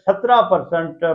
17%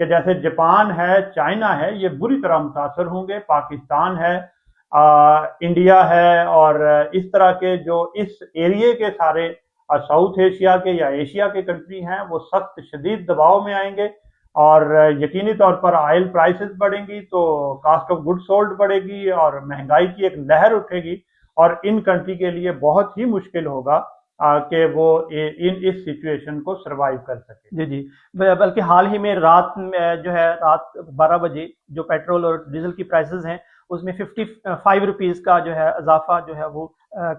کہ جیسے جاپان ہے، چائنا ہے، یہ بری طرح متاثر ہوں گے، پاکستان ہے، انڈیا ہے، اور اس طرح کے جو اس ایریے کے سارے ساؤتھ ایشیا کے یا ایشیا کے کنٹری ہیں وہ سخت شدید دباؤ میں آئیں گے، اور یقینی طور پر آئل پرائسز بڑھیں گی تو کاسٹ آف گڈ سولڈ بڑھے گی اور مہنگائی کی ایک لہر اٹھے گی، اور ان کنٹری کے لیے بہت ہی مشکل ہوگا کہ وہ اس سچویشن کو سروائیو کر سکے۔ جی جی، بلکہ حال ہی میں رات میں جو ہے رات 12 بجے جو پیٹرول اور ڈیزل کی پرائسز ہیں اس میں 55 روپیز کا جو ہے اضافہ جو ہے وہ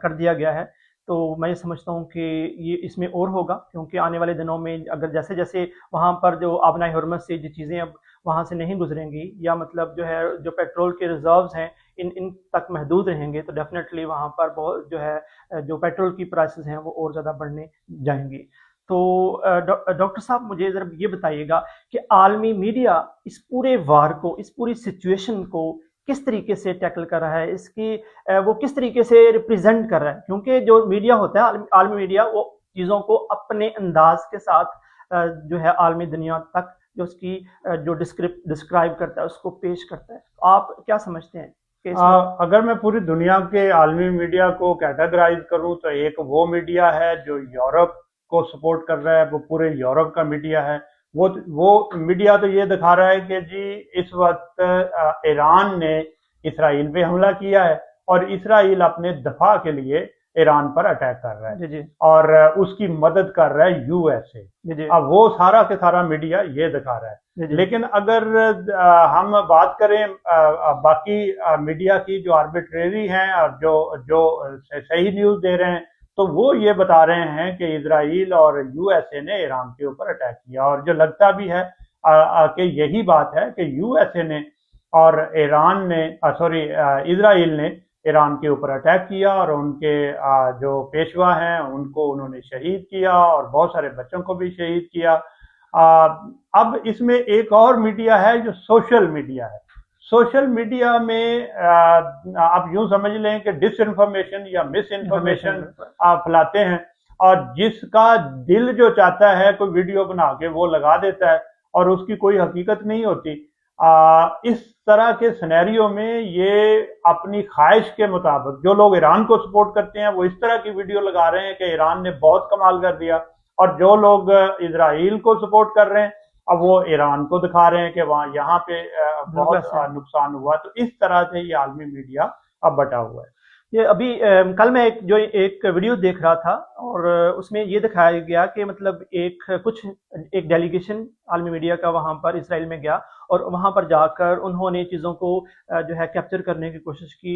کر دیا گیا ہے، تو میں سمجھتا ہوں کہ یہ اس میں اور ہوگا، کیونکہ آنے والے دنوں میں اگر جیسے جیسے وہاں پر جو آبنائے حرمت سے جو چیزیں اب وہاں سے نہیں گزریں گی، یا مطلب جو ہے جو پیٹرول کے ریزروز ہیں ان تک محدود رہیں گے، تو ڈیفینیٹلی وہاں پر بہت جو ہے جو پیٹرول کی پرائسز ہیں وہ اور زیادہ بڑھنے جائیں گی۔ تو ڈاکٹر صاحب مجھے ذرا یہ بتائیے گا کہ عالمی میڈیا اس پورے وار کو، اس پوری سچویشن کو کس طریقے سے ٹیکل کر رہا ہے، اس کی وہ کس طریقے سے ریپریزنٹ کر رہا ہے، کیونکہ جو میڈیا ہوتا ہے عالمی میڈیا وہ چیزوں کو اپنے انداز کے ساتھ جو ہے عالمی دنیا تک جو اس کی جو ڈسکرائب کرتا ہے اس کو پیش کرتا ہے، آپ کیا سمجھتے ہیں کہ اگر میں پوری دنیا کے عالمی میڈیا کو کیٹیگرائز کروں تو ایک وہ میڈیا ہے جو یورپ کو سپورٹ کر رہا ہے، وہ پورے یورپ کا میڈیا ہے، وہ میڈیا تو یہ دکھا رہا ہے کہ جی اس وقت ایران نے اسرائیل پہ حملہ کیا ہے اور اسرائیل اپنے دفاع کے لیے ایران پر اٹیک کر رہا ہے، جی اور اس کی مدد کر رہا ہے یو ایس اے۔ اب وہ سارا کے سارا میڈیا یہ دکھا رہا ہے، لیکن اگر ہم بات کریں باقی میڈیا کی جو آربیٹریری ہیں اور جو صحیح نیوز دے رہے ہیں، تو وہ یہ بتا رہے ہیں کہ اسرائیل اور یو ایس اے نے ایران کے اوپر اٹیک کیا، اور جو لگتا بھی ہے کہ یہی بات ہے کہ یو ایس اے نے اور ایران نے اسرائیل نے ایران کے اوپر اٹیک کیا، اور ان کے جو پیشوا ہیں ان کو انہوں نے شہید کیا اور بہت سارے بچوں کو بھی شہید کیا۔ اب اس میں ایک اور میڈیا ہے جو سوشل میڈیا ہے۔ سوشل میڈیا میں آپ یوں سمجھ لیں کہ ڈس انفارمیشن یا مس انفارمیشن پھیلاتے ہیں، اور جس کا دل جو چاہتا ہے کوئی ویڈیو بنا کے وہ لگا دیتا ہے اور اس کی کوئی حقیقت نہیں ہوتی۔ اس طرح کے سینیریو میں یہ اپنی خواہش کے مطابق جو لوگ ایران کو سپورٹ کرتے ہیں وہ اس طرح کی ویڈیو لگا رہے ہیں کہ ایران نے بہت کمال کر دیا، اور جو لوگ اسرائیل کو سپورٹ کر رہے ہیں اب وہ ایران کو دکھا رہے ہیں کہ وہاں یہاں پہ بہت نقصان ہوا۔ تو اس طرح سے یہ عالمی میڈیا اب بٹا ہوا ہے۔ یہ ابھی کل میں ایک ویڈیو دیکھ رہا تھا، اور اس میں یہ دکھایا گیا کہ مطلب ایک ڈیلیگیشن عالمی میڈیا کا وہاں پر اسرائیل میں گیا، اور وہاں پر جا کر انہوں نے چیزوں کو جو ہے کیپچر کرنے کی کوشش کی،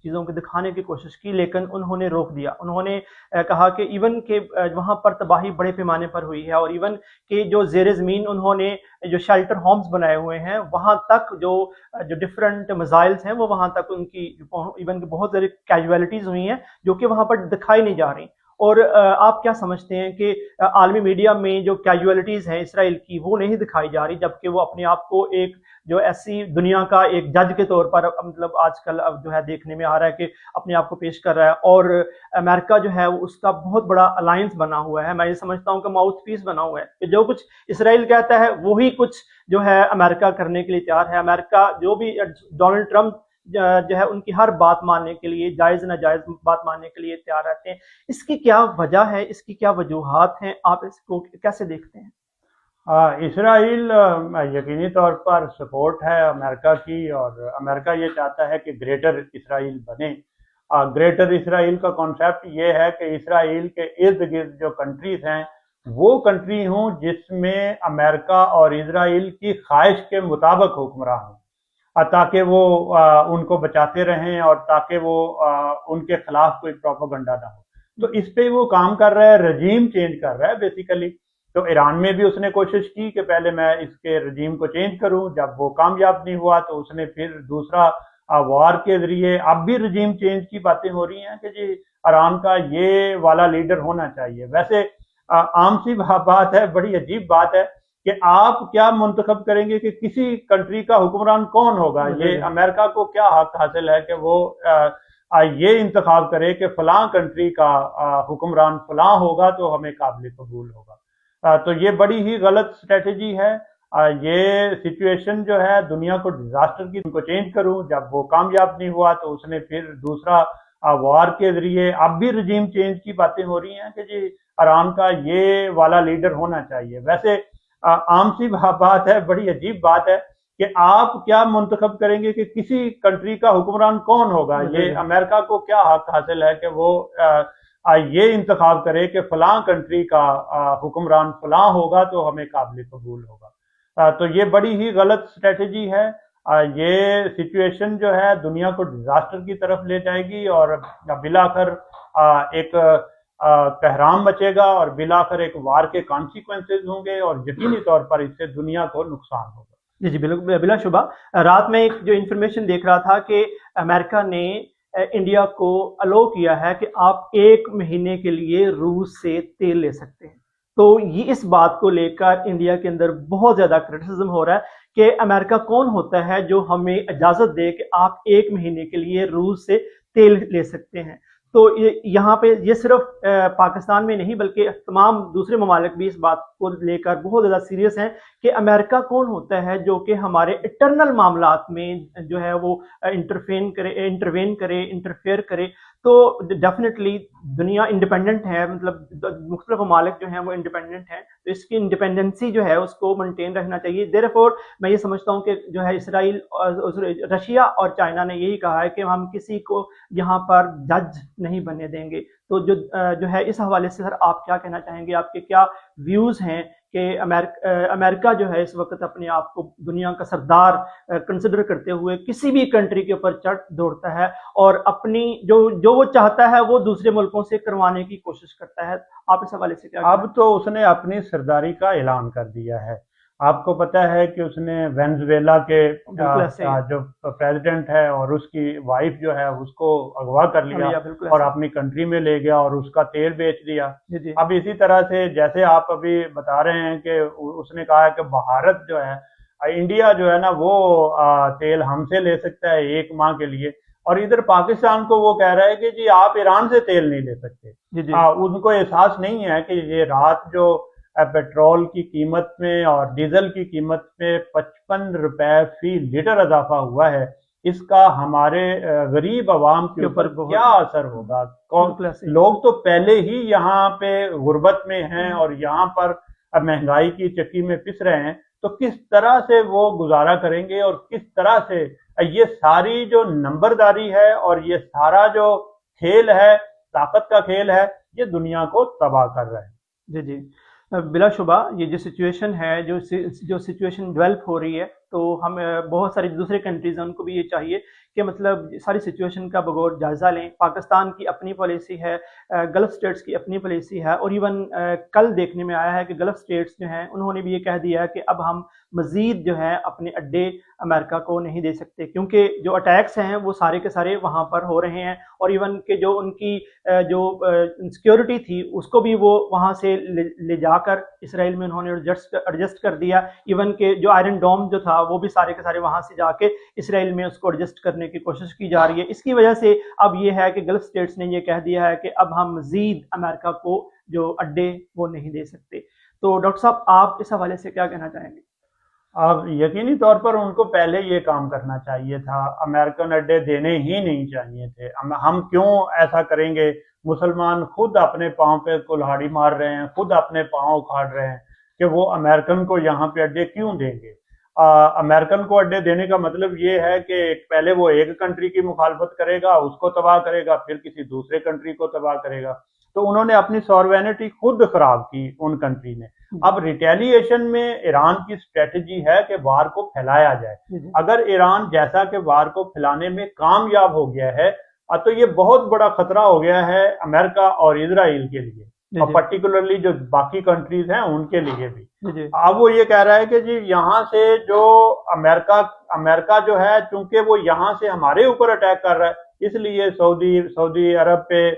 چیزوں کو دکھانے کی کوشش کی، لیکن انہوں نے روک دیا۔ انہوں نے کہا کہ ایون کہ وہاں پر تباہی بڑے پیمانے پر ہوئی ہے، اور ایون کہ جو زیر زمین انہوں نے جو شیلٹر ہومز بنائے ہوئے ہیں وہاں تک جو ڈفرینٹ میزائلز ہیں وہ وہاں تک ان کی ایون کہ بہت ساری کیجویلٹیز ہوئی ہیں جو کہ وہاں پر دکھائی نہیں جا رہی۔ اور آپ کیا سمجھتے ہیں کہ عالمی میڈیا میں جو کیجویلٹیز ہیں اسرائیل کی وہ نہیں دکھائی جا رہی، جبکہ وہ اپنے آپ کو ایک جو ایسی دنیا کا ایک جج کے طور پر مطلب آج کل اب جو ہے دیکھنے میں آ رہا ہے کہ اپنے آپ کو پیش کر رہا ہے، اور امریکہ جو ہے اس کا بہت بڑا الائنس بنا ہوا ہے، میں یہ سمجھتا ہوں کہ ماؤتھ پیس بنا ہوا ہے کہ جو کچھ اسرائیل کہتا ہے وہی کچھ جو ہے امریکہ کرنے کے لیے تیار ہے۔ امریکہ جو بھی ڈونلڈ ٹرمپ جو ہے ان کی ہر بات ماننے کے لیے، جائز ناجائز بات ماننے کے لیے تیار رہتے ہیں۔ اس کی کیا وجہ ہے، اس کی کیا وجوہات ہیں، آپ اس کو کیسے دیکھتے ہیں؟ اسرائیل یقینی طور پر سپورٹ ہے امریکہ کی، اور امریکہ یہ چاہتا ہے کہ گریٹر اسرائیل بنے۔ گریٹر اسرائیل کا کانسیپٹ یہ ہے کہ اسرائیل کے ارد گرد جو کنٹریز ہیں وہ کنٹری ہوں جس میں امریکہ اور اسرائیل کی خواہش کے مطابق حکمراں ہوں، تاکہ وہ ان کو بچاتے رہیں اور تاکہ وہ ان کے خلاف کوئی پروپیگنڈا نہ ہو۔ تو اس پہ وہ کام کر رہا ہے، رجیم چینج کر رہا ہے بیسیکلی۔ تو ایران میں بھی اس نے کوشش کی کہ پہلے میں اس کے رجیم کو چینج کروں، جب وہ کامیاب نہیں ہوا تو اس نے پھر دوسرا وار کے ذریعے اب بھی رجیم چینج کی باتیں ہو رہی ہیں کہ جی ایران کا یہ والا لیڈر ہونا چاہیے۔ ویسے عام سی بات ہے، بڑی عجیب بات ہے کہ آپ کیا منتخب کریں گے کہ کسی کنٹری کا حکمران کون ہوگا؟ یہ امریکہ کو کیا حق حاصل ہے کہ وہ یہ انتخاب کرے کہ فلاں کنٹری کا حکمران فلاں ہوگا تو ہمیں قابل قبول ہوگا؟ تو یہ بڑی ہی غلط اسٹریٹجی ہے۔ یہ سچویشن جو ہے دنیا کو ڈیزاسٹر کی کو چینج کروں، جب وہ کامیاب نہیں ہوا تو اس نے پھر دوسرا وار کے ذریعے اب بھی رجیم چینج کی باتیں ہو رہی ہیں کہ جی ایران کا یہ والا لیڈر ہونا چاہیے۔ ویسے عام سی بات ہے، بڑی عجیب بات ہے کہ آپ کیا منتخب کریں گے کہ کسی کنٹری کا حکمران کون ہوگا؟ یہ امریکہ کو کیا حق حاصل ہے کہ وہ یہ انتخاب کرے کہ فلاں کنٹری کا حکمران فلاں ہوگا تو ہمیں قابل قبول ہوگا؟ تو یہ بڑی ہی غلط اسٹریٹجی ہے۔ یہ سچویشن جو ہے دنیا کو ڈیزاسٹر کی طرف لے جائے گی اور بلاخر ایک بحران مچے گا اور بلاخر ایک وار کے کانسیکوینسز ہوں گے اور یقینی طور پر اس سے دنیا کو نقصان ہوگا۔ جی بالکل، بلا شبہ۔ رات میں ایک جو انفارمیشن دیکھ رہا تھا کہ امریکہ نے انڈیا کو الاؤ کیا ہے کہ آپ 1 مہینے کے لیے روس سے تیل لے سکتے ہیں۔ تو یہ اس بات کو لے کر انڈیا کے اندر بہت زیادہ کرٹیسزم ہو رہا ہے کہ امریکہ کون ہوتا ہے جو ہمیں اجازت دے کہ آپ 1 مہینے کے لیے روس سے تیل لے سکتے ہیں۔ تو یہاں پہ یہ صرف پاکستان میں نہیں بلکہ تمام دوسرے ممالک بھی اس بات کو لے کر بہت زیادہ سیریس ہیں کہ امریکہ کون ہوتا ہے جو کہ ہمارے انٹرنل معاملات میں جو ہے وہ انٹرفیئر کرے۔ تو ڈیفینیٹلی دنیا انڈیپینڈنٹ ہے، مطلب مختلف ممالک جو ہیں وہ انڈیپینڈنٹ ہیں، تو اس کی انڈیپینڈنسی جو ہے اس کو مینٹین رکھنا چاہیے۔ دیر فور میں یہ سمجھتا ہوں کہ جو ہے اسرائیل، رشیا اور چائنا نے یہی کہا ہے کہ ہم کسی کو یہاں پر جج نہیں بننے دیں گے۔ تو جو ہے اس حوالے سے سر آپ کیا کہنا چاہیں گے؟ آپ کے کیا ویوز ہیں کہ امریکہ جو ہے اس وقت اپنے آپ کو دنیا کا سردار کنسیڈر کرتے ہوئے کسی بھی کنٹری کے اوپر چڑھ دوڑتا ہے اور اپنی جو وہ چاہتا ہے وہ دوسرے ملکوں سے کروانے کی کوشش کرتا ہے؟ آپ اس حوالے سے کیا؟ اب تو اس نے اپنی سرداری کا اعلان کر دیا ہے۔ آپ کو پتہ ہے کہ اس نے وینزویلا کے جو پریزیڈنٹ ہے اور اس کی وائف جو ہے اس کو اغوا کر لیا اور اپنی کنٹری میں لے گیا اور اس کا تیل بیچ دیا۔ اب اسی طرح سے جیسے آپ ابھی بتا رہے ہیں کہ اس نے کہا ہے کہ بھارت جو ہے، انڈیا جو ہے نا وہ تیل ہم سے لے سکتا ہے 1 ماہ کے لیے، اور ادھر پاکستان کو وہ کہہ رہا ہے کہ جی آپ ایران سے تیل نہیں لے سکتے۔ ان کو احساس نہیں ہے کہ یہ رات جو پیٹرول کی قیمت میں اور ڈیزل کی قیمت میں 55 روپے فی لیٹر اضافہ ہوا ہے، اس کا ہمارے غریب عوام کے اوپر کیا اثر ہوگا؟ لوگ تو پہلے ہی یہاں پہ غربت میں ہیں اور یہاں پر مہنگائی کی چکی میں پس رہے ہیں، تو کس طرح سے وہ گزارا کریں گے اور کس طرح سے یہ ساری جو نمبرداری ہے اور یہ سارا جو کھیل ہے، طاقت کا کھیل ہے، یہ دنیا کو تباہ کر رہا ہے۔ جی بلا شبہ یہ جو سچویشن ہے، جو سچویشن ڈیولپ ہو رہی ہے، تو ہم بہت ساری دوسرے کنٹریز ہیں ان کو بھی یہ چاہیے کہ مطلب ساری سچویشن کا بغور جائزہ لیں۔ پاکستان کی اپنی پالیسی ہے، گلف سٹیٹس کی اپنی پالیسی ہے، اور ایون کل دیکھنے میں آیا ہے کہ گلف سٹیٹس جو ہیں انہوں نے بھی یہ کہہ دیا ہے کہ اب ہم مزید جو ہے اپنے اڈے امریکہ کو نہیں دے سکتے، کیونکہ جو اٹیکس ہیں وہ سارے کے سارے وہاں پر ہو رہے ہیں، اور ایون کہ جو ان کی جو سیکیورٹی تھی اس کو بھی وہ وہاں سے لے جا کر اسرائیل میں انہوں نے ایڈجسٹ کر دیا۔ ایون کہ جو آئرن ڈوم جو تھا وہ بھی سارے کے سارے وہاں سے جا کے اسرائیل میں اس کو ایڈجسٹ کرنے کی کوشش کی جا رہی ہے۔ اس کی وجہ سے اب یہ ہے کہ گلف سٹیٹس نے یہ کہہ دیا ہے کہ اب ہم مزید امریکہ کو جو اڈے وہ نہیں دے سکتے۔ تو ڈاکٹر صاحب آپ اس حوالے سے کیا کہنا چاہیں گے؟ اب یقینی طور پر ان کو پہلے یہ کام کرنا چاہیے تھا، امریکن اڈے دینے ہی نہیں چاہیے تھے۔ ہم کیوں ایسا کریں گے؟ مسلمان خود اپنے پاؤں پہ کلہاڑی مار رہے ہیں، خود اپنے پاؤں اکھاڑ رہے ہیں کہ وہ امریکن کو یہاں پہ اڈے کیوں دیں گے؟ امریکن کو اڈے دینے کا مطلب یہ ہے کہ پہلے وہ ایک کنٹری کی مخالفت کرے گا، اس کو تباہ کرے گا، پھر کسی دوسرے کنٹری کو تباہ کرے گا۔ تو انہوں نے اپنی ساورینٹی خود خراب کی ان کنٹری نے۔ اب ریٹیلیشن میں ایران کی اسٹریٹجی ہے کہ وار کو پھیلایا جائے۔ اگر ایران جیسا کہ وار کو پھیلانے میں کامیاب ہو گیا ہے تو یہ بہت بڑا خطرہ ہو گیا ہے امریکہ اور اسرائیل کے لیے، اور پرٹیکولرلی جو باقی کنٹریز ہیں ان کے لیے بھی۔ اب وہ یہ کہہ رہا ہے کہ جی یہاں سے جو امریکہ جو ہے چونکہ وہ یہاں سے ہمارے اوپر اٹیک کر رہا ہے، اس لیے سعودی عرب پہ،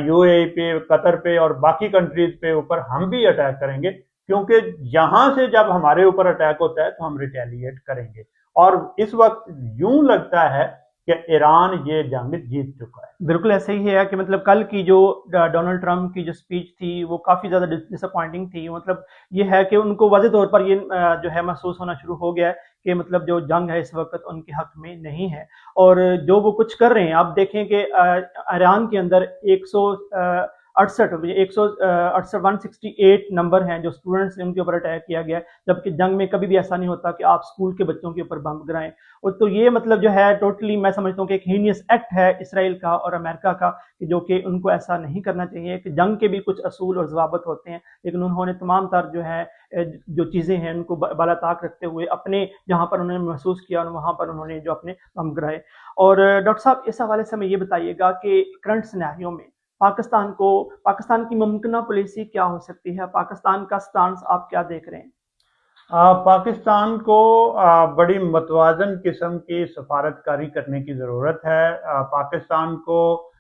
یو اے ای پہ، قطر پہ اور باقی کنٹریز پہ اوپر ہم بھی اٹیک کریں گے، کیونکہ یہاں سے جب ہمارے اوپر اٹیک ہوتا ہے تو ہم ریٹیلیٹ کریں گے۔ اور اس وقت یوں لگتا ہے کہ ایران یہ جنگ جیت چکا ہے۔ بالکل ایسا ہی ہے کہ مطلب کل کی جو ڈونلڈ ٹرمپ کی جو اسپیچ تھی وہ کافی زیادہ ڈس اپوائنٹنگ تھی، مطلب یہ ہے کہ ان کو واضح طور پر یہ جو ہے محسوس ہونا شروع ہو گیا ہے کہ مطلب جو جنگ ہے اس وقت ان کے حق میں نہیں ہے، اور جو وہ کچھ کر رہے ہیں آپ دیکھیں کہ ایران کے اندر 168 نمبر ہیں جو اسٹوڈنٹس ہیں ان کے اوپر اٹیک کیا گیا ہے، جبکہ جنگ میں کبھی بھی ایسا نہیں ہوتا کہ آپ اسکول کے بچوں کے اوپر بم گرائیں، اور تو یہ مطلب جو ہے ٹوٹلی میں سمجھتا ہوں کہ ایک ہینیس ایکٹ ہے اسرائیل کا اور امریکہ کا، کہ جو کہ ان کو ایسا نہیں کرنا چاہیے، کہ جنگ کے بھی کچھ اصول اور ضوابط ہوتے ہیں، لیکن انہوں نے تمام تر جو ہے جو چیزیں ہیں ان کو بالا طاق رکھتے ہوئے اپنے جہاں پر انہوں نے محسوس کیا وہاں پر انہوں نے جو اپنے بم گرائے۔ اور ڈاکٹر صاحب اس حوالے سے ہمیں یہ بتائیے گا کہ کرنٹ سینیریو میں پاکستان کی ممکنہ پالیسی کیا ہو سکتی ہے، پاکستان کا سٹانس آپ کیا دیکھ رہے ہیں؟ پاکستان کو بڑی متوازن قسم کی سفارتکاری کرنے کی ضرورت ہے۔ پاکستان کو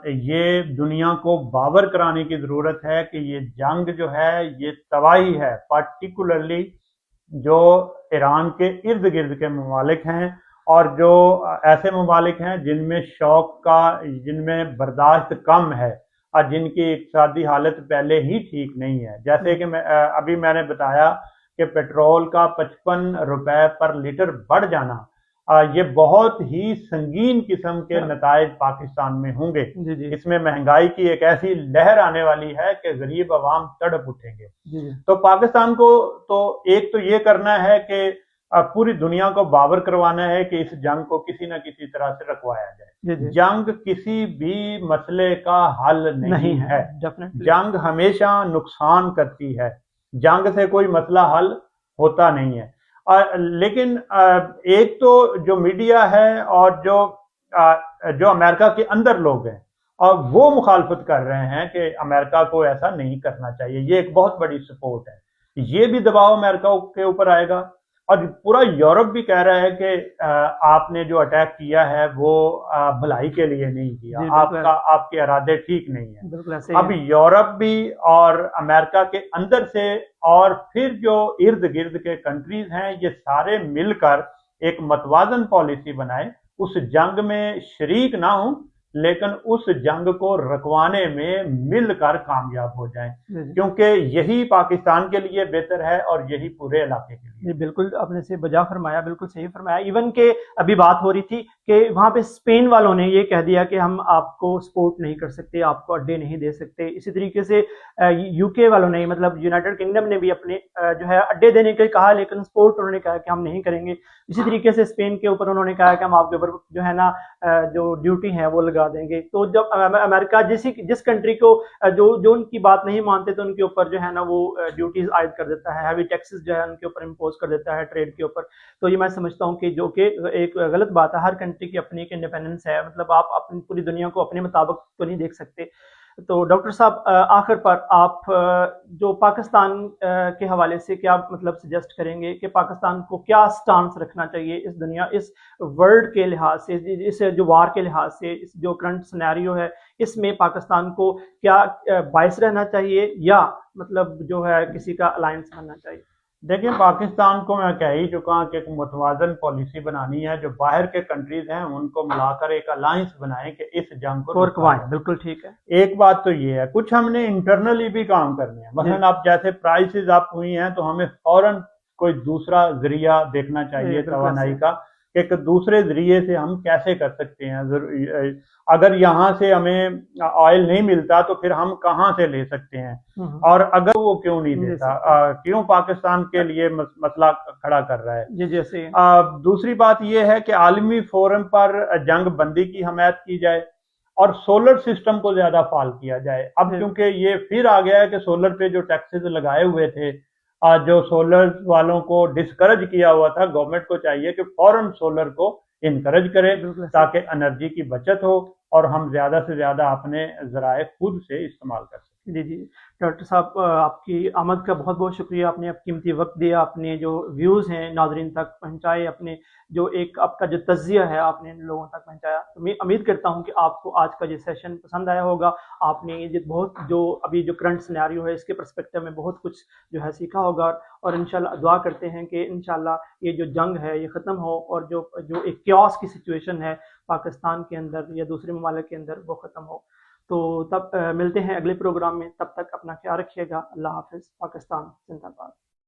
یہ دنیا کو باور کرانے کی ضرورت ہے کہ یہ جنگ جو ہے یہ تباہی ہے، پارٹیکولرلی جو ایران کے ارد گرد کے ممالک ہیں اور جو ایسے ممالک ہیں جن میں جن میں برداشت کم ہے اور جن کی اقتصادی حالت پہلے ہی ٹھیک نہیں ہے، جیسے کہ ابھی میں نے بتایا کہ پیٹرول کا 55 روپے پر لیٹر بڑھ جانا، یہ بہت ہی سنگین قسم کے نتائج پاکستان میں ہوں گے۔ اس میں مہنگائی کی ایک ایسی لہر آنے والی ہے کہ غریب عوام تڑپ اٹھیں گے۔ تو پاکستان کو ایک تو یہ کرنا ہے کہ پوری دنیا کو باور کروانا ہے کہ اس جنگ کو کسی نہ کسی طرح سے رکوایا جائے۔ جنگ کسی بھی مسئلے کا حل نہیں ہے، جنگ ہمیشہ نقصان کرتی ہے، جنگ سے کوئی مسئلہ حل ہوتا نہیں ہے۔ لیکن ایک تو جو میڈیا ہے اور جو امریکہ کے اندر لوگ ہیں اور وہ مخالفت کر رہے ہیں کہ امریکہ کو ایسا نہیں کرنا چاہیے، یہ ایک بہت بڑی سپورٹ ہے، یہ بھی دباؤ امریکہ کے اوپر آئے گا، اور پورا یورپ بھی کہہ رہا ہے کہ آپ نے جو اٹیک کیا ہے وہ بھلائی کے لیے نہیں کیا، آپ کے ارادے ٹھیک نہیں ہیں۔ اب یورپ بھی اور امریکہ کے اندر سے اور پھر جو ارد گرد کے کنٹریز ہیں یہ سارے مل کر ایک متوازن پالیسی بنائیں، اس جنگ میں شریک نہ ہوں لیکن اس جنگ کو رکوانے میں مل کر کامیاب ہو جائیں، کیونکہ یہی پاکستان کے لیے بہتر ہے اور یہی پورے علاقے کے لیے۔ بالکل آپ نے سے بجا فرمایا، بالکل صحیح فرمایا۔ ایون کہ ابھی بات ہو رہی تھی کہ وہاں پہ اسپین والوں نے یہ کہہ دیا کہ ہم آپ کو سپورٹ نہیں کر سکتے، آپ کو اڈے نہیں دے سکتے، اسی طریقے سے یو کے والوں نے مطلب یونائٹڈ کنگڈم نے بھی اپنے جو ہے اڈے دینے کے کہا، لیکن سپورٹ انہوں نے کہا کہ ہم نہیں کریں گے۔ اسی طریقے سے اسپین کے اوپر انہوں نے کہا کہ ہم آپ کے اوپر جو ہے نا جو ڈیوٹی ہے وہ لگا دیں گے۔ تو جب امریکہ جس کنٹری کو جو ان کی بات نہیں مانتے تو ان کے اوپر جو ہے نا وہ ڈیوٹیز عائد کر دیتا ہے، ہیوی ٹیکسز جو ہے ان کے اوپر امپوز کر دیتا ہے ٹریڈ کے اوپر۔ تو یہ میں سمجھتا ہوں کہ جو کہ ایک غلط بات ہے، ہر کنٹری کی اپنی ایک انڈیپینڈنس ہے، مطلب آپ اپنی پوری دنیا کو اپنے مطابق تو نہیں دیکھ سکتے۔ تو ڈاکٹر صاحب آخر پر آپ جو پاکستان کے حوالے سے کیا مطلب سجیسٹ کریں گے کہ پاکستان کو کیا سٹانس رکھنا چاہیے اس دنیا، اس ورلڈ کے لحاظ سے، اس جو وار کے لحاظ سے، اس جو کرنٹ سینیریو ہے اس میں پاکستان کو کیا باعث رہنا چاہیے یا مطلب جو ہے کسی کا الائنس بننا چاہیے؟ دیکھیں پاکستان کو میں کہہ ہی چکا ہوں کہ ایک متوازن پالیسی بنانی ہے، جو باہر کے کنٹریز ہیں ان کو ملا کر ایک الائنس بنائیں کہ اس جنگ کو رکوائیں۔ بالکل ٹھیک ہے۔ ایک بات تو یہ ہے، کچھ ہم نے انٹرنلی بھی کام کرنے ہیں، مثلا اب جیسے پرائسز اپ ہوئی ہیں تو ہمیں فوراً کوئی دوسرا ذریعہ دیکھنا چاہیے توانائی کا، ایک دوسرے ذریعے سے ہم کیسے کر سکتے ہیں۔ اگر یہاں سے ہمیں آئل نہیں ملتا تو پھر ہم کہاں سے لے سکتے ہیں، اور اگر وہ کیوں نہیں دیتا، کیوں پاکستان کے لیے مسئلہ کھڑا کر رہا ہے۔ جیسے دوسری بات یہ ہے کہ عالمی فورم پر جنگ بندی کی حمایت کی جائے اور سولر سسٹم کو زیادہ فعال کیا جائے۔ اب کیونکہ یہ پھر آ گیا ہے کہ سولر پہ جو ٹیکسز لگائے ہوئے تھے، جو سولر والوں کو ڈسکریج کیا ہوا تھا، گورنمنٹ کو چاہیے کہ فوراً سولر کو انکریج کرے تاکہ انرجی کی بچت ہو اور ہم زیادہ سے زیادہ اپنے ذرائع خود سے استعمال کر سکیں۔ جی جی ڈاکٹر صاحب، آپ کی آمد کا بہت بہت شکریہ، آپ نے اب قیمتی وقت دیا، اپنے جو ویوز ہیں ناظرین تک پہنچائے، اپنے جو ایک آپ کا جو تجزیہ ہے آپ نے لوگوں تک پہنچایا، تو میں امید کرتا ہوں کہ آپ کو آج کا یہ سیشن پسند آیا ہوگا، آپ نے یہ بہت جو ابھی جو کرنٹ سنیریو ہے اس کے پرسپیکٹو میں بہت کچھ جو ہے سیکھا ہوگا، اور انشاءاللہ دعا کرتے ہیں کہ انشاءاللہ یہ جو جنگ ہے یہ ختم ہو، اور جو جو ایک کیوس کی سچویشن ہے پاکستان کے اندر یا دوسرے ممالک کے اندر وہ ختم ہو۔ تو تب ملتے ہیں اگلے پروگرام میں، تب تک اپنا خیال رکھیے گا، اللہ حافظ، پاکستان زندہ باد۔